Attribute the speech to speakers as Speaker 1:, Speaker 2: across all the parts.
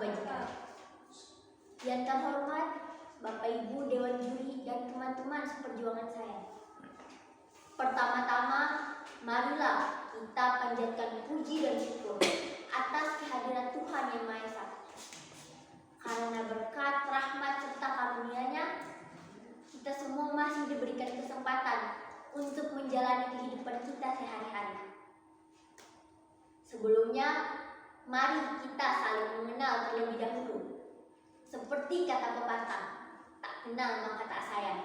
Speaker 1: kebajikan. Yang terhormat Bapak Ibu Dewan Juri dan teman-teman seperjuangan saya. Pertama-tama, marilah kita panjatkan puji dan syukur atas kehadiran Tuhan Yang Maha Esa. Karena berkat, rahmat, serta karunia-Nya, kita semua masih diberikan kesempatan untuk menjalani kehidupan kita sehari-hari. Sebelumnya, mari kita saling mengenal terlebih dahulu. Seperti kata pepatah, tak kenal maka tak sayang.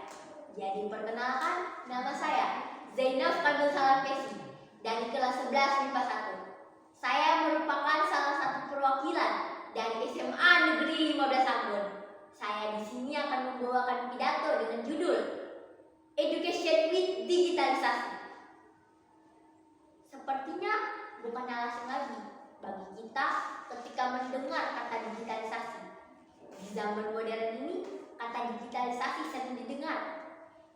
Speaker 1: Jadi perkenalkan, nama saya Zainab Fadil Salapesi dari kelas 11 MIPA 1. Saya merupakan salah satu perwakilan dari SMA Negeri 15 Ambon. Saya di sini akan membawakan pidato dengan judul Education with Digitalisasi. Sepertinya bukan alasan lagi bagi kita ketika mendengar kata digitalisasi. Di zaman modern ini, kata digitalisasi sering didengar.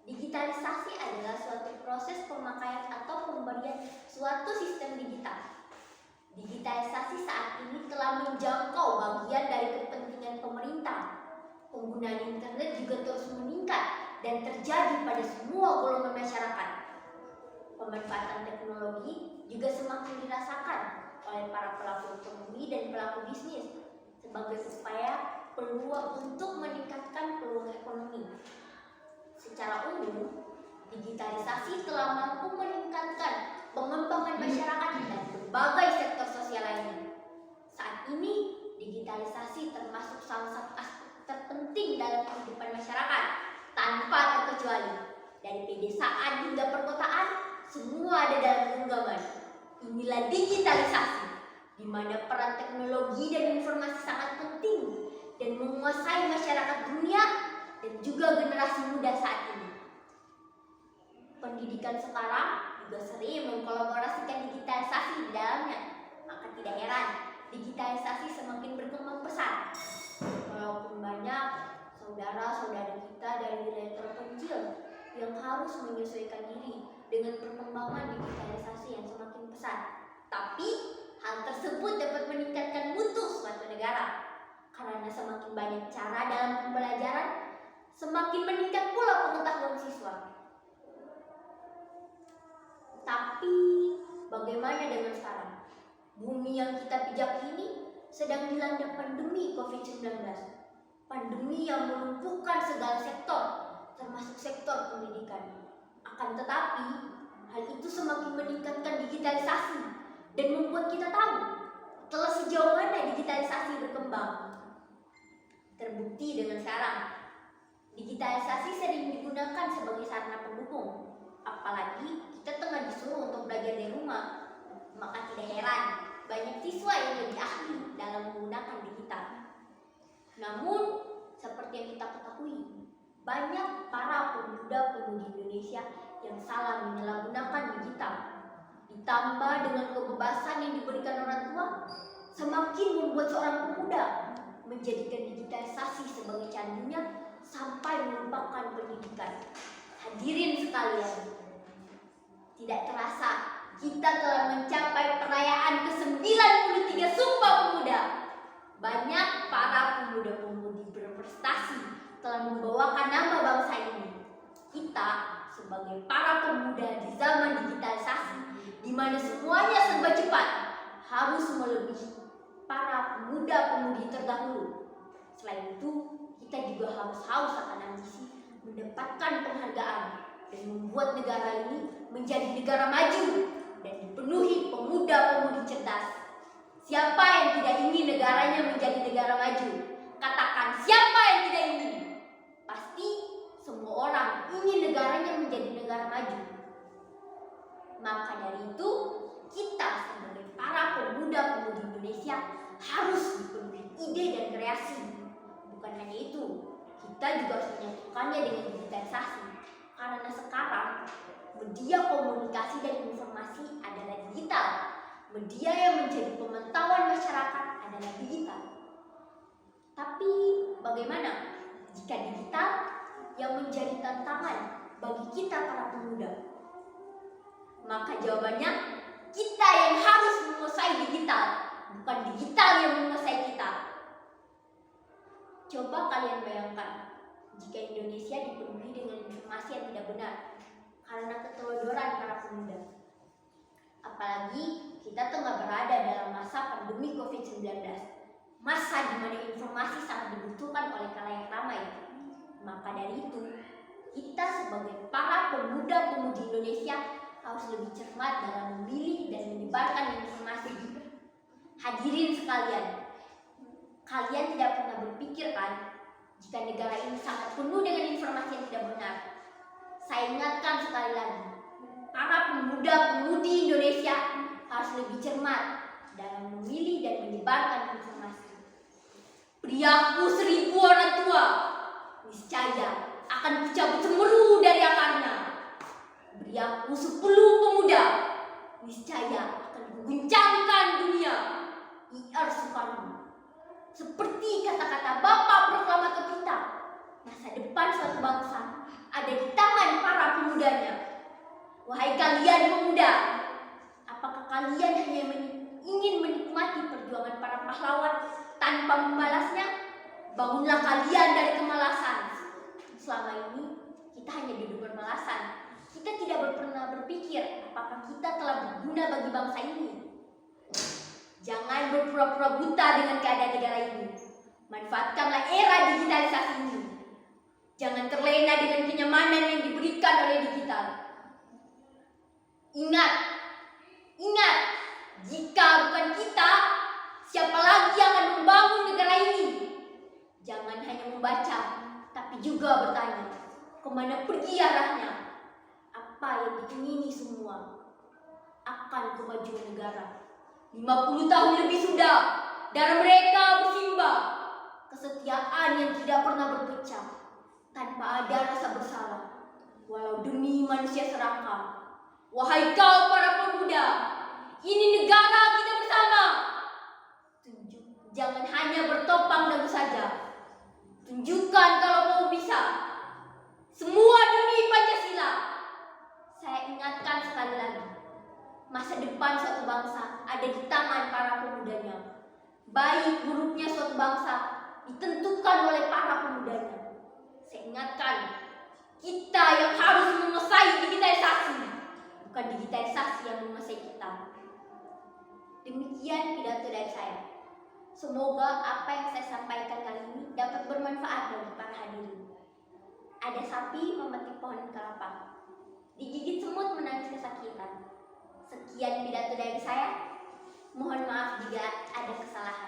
Speaker 1: Digitalisasi adalah suatu proses pemakaian atau pemberian suatu sistem digital. Digitalisasi saat ini telah menjangkau bagian dari kepentingan pemerintah. Penggunaan internet juga terus meningkat dan terjadi pada semua golongan masyarakat. Pemanfaatan teknologi juga semakin dirasakan oleh para pelaku ekonomi dan pelaku bisnis sebagai upaya peluang untuk meningkatkan peluang ekonomi. Secara umum, digitalisasi telah mampu meningkatkan pengembangan masyarakat dan berbagai sektor sosial lainnya. Saat ini, digitalisasi termasuk salah satu aspek terpenting dalam kehidupan masyarakat tanpa terkecuali. Dari pedesaan hingga perkotaan, semua ada dalam genggaman. Inilah digitalisasi, di mana peran teknologi dan informasi sangat penting dan menguasai masyarakat dunia dan juga generasi muda saat ini. Pendidikan sekarang juga sering mengkolaborasikan digitalisasi di dalamnya. Maka tidak heran, digitalisasi semakin berkembang pesat. Walaupun banyak saudara-saudara kita dari wilayah terpencil yang harus menyesuaikan diri dengan perkembangan digitalisasi yang semakin pesat. Tapi hal tersebut dapat meningkatkan mutu suatu negara. Karena semakin banyak cara dalam pembelajaran, semakin meningkat pula pengetahuan siswa. Tapi bagaimana dengan sekarang? Bumi yang kita pijak ini sedang dilanda pandemi COVID-19. Pandemi yang melumpuhkan segala sektor, termasuk sektor pendidikan. Akan tetapi, hal itu semakin meningkatkan digitalisasi dan membuat kita tahu telah sejauh mana digitalisasi berkembang. Terbukti dengan sekarang, digitalisasi sering digunakan sebagai sarana pendukung. Apalagi kita tengah disuruh untuk belajar di rumah. Maka tidak heran, banyak siswa yang lebih ahli dalam menggunakan digital. Namun, seperti yang kita ketahui, banyak para pemuda-pemudi Indonesia yang salah menyalahgunakan digital. Ditambah dengan kebebasan yang diberikan orang tua, semakin membuat seorang pemuda menjadikan digitalisasi sebagai candunya sampai melupakan pendidikan. Hadirin sekalian, tidak terasa kita telah mencapai perayaan ke-93 Sumpah Pemuda. Banyak para pemuda-pemudi berprestasi telah membawakan nama bangsa ini. Kita sebagai para pemuda di zaman digitalisasi, di mana semuanya serba cepat, harus melebihi para pemuda-pemudi terdahulu. Selain itu, kita juga harus haus akan ambisi mendapatkan penghargaan dan membuat negara ini menjadi negara maju dan dipenuhi pemuda-pemudi cerdas. Siapa yang tidak ingin negaranya menjadi negara maju? Katakan, siapa yang tidak ingin? Pasti semua orang ingin negaranya menjadi negara maju. Maka dari itu, kita sebagai para pemuda-pemudi Indonesia harus dipenuhi ide dan kreasi. Bukan hanya itu, kita juga harus menyatukannya dengan digitalisasi. Karena sekarang media komunikasi dan informasi adalah digital. Media yang menjadi pemantauan masyarakat adalah digital. Tapi bagaimana jika digital yang menjadi tantangan bagi kita para pemuda? Maka jawabannya, kita yang harus menguasai digital, bukan digital yang menguasai kita. disayangkan jika Indonesia dipenuhi dengan informasi yang tidak benar karena ketelodoran para pemuda. Apalagi kita tengah berada dalam masa pandemi COVID-19, masa di mana informasi sangat dibutuhkan oleh khalayak ramai. Maka dari itu, kita sebagai para pemuda-pemudi Indonesia harus lebih cermat dalam memilih dan menyebarkan informasi. Hadirin sekalian, kalian tidak pernah berpikir kan jika negara ini sangat penuh dengan informasi yang tidak benar? Saya ingatkan sekali lagi, para pemuda-pemudi Indonesia harus lebih cermat dalam memilih dan menyebarkan informasi. Beri aku 1000 orang tua, niscaya akan kucabut semeru dari akarnya. Beri aku 10 pemuda, niscaya akan kuguncangkan dunia. I.R. Soekarno. Seperti kata-kata Bapak Proklamator kita, masa depan suatu bangsa ada di tangan para pemudanya. Wahai kalian pemuda, apakah kalian hanya ingin menikmati perjuangan para pahlawan tanpa membalasnya? Bangunlah kalian dari kemalasan. Selama ini kita hanya duduk bermalasan. Kita tidak pernah berpikir apakah kita telah berguna bagi bangsa ini. Jangan berpura-pura buta dengan keadaan negara ini. Manfaatkanlah era digitalisasi ini. Jangan terlena dengan kenyamanan yang diberikan oleh digital. Ingat, jika bukan kita, siapa lagi yang akan membangun negara ini? Jangan hanya membaca, tapi juga bertanya, kemana pergi arahnya? Apa yang diingini semua akan kemajuan negara. 50 tahun lebih sudah, darah mereka bersimbah. Kesetiaan yang tidak pernah berpecah, tanpa ada rasa bersalah, walau demi manusia serakah. Wahai kau para pemuda, ini negara kita bersama. Jangan hanya bertopang dagu saja. Tunjukkan kalau mau bisa. Semua demi Pancasila. Saya ingatkan sekali lagi, masa depan suatu bangsa ada di tangan para pemudanya. Baik buruknya suatu bangsa ditentukan oleh para pemudanya. Saya ingatkan, kita yang harus menguasai digitalisasi, bukan digitalisasi yang menguasai kita. Demikian pidato dari saya. Semoga apa yang saya sampaikan kali ini dapat bermanfaat bagi para hadirin. Ada sapi memetik pohon kelapa, digigit semut menangis kesakitan. Sekian pidato dari saya. Mohon maaf jika ada kesalahan.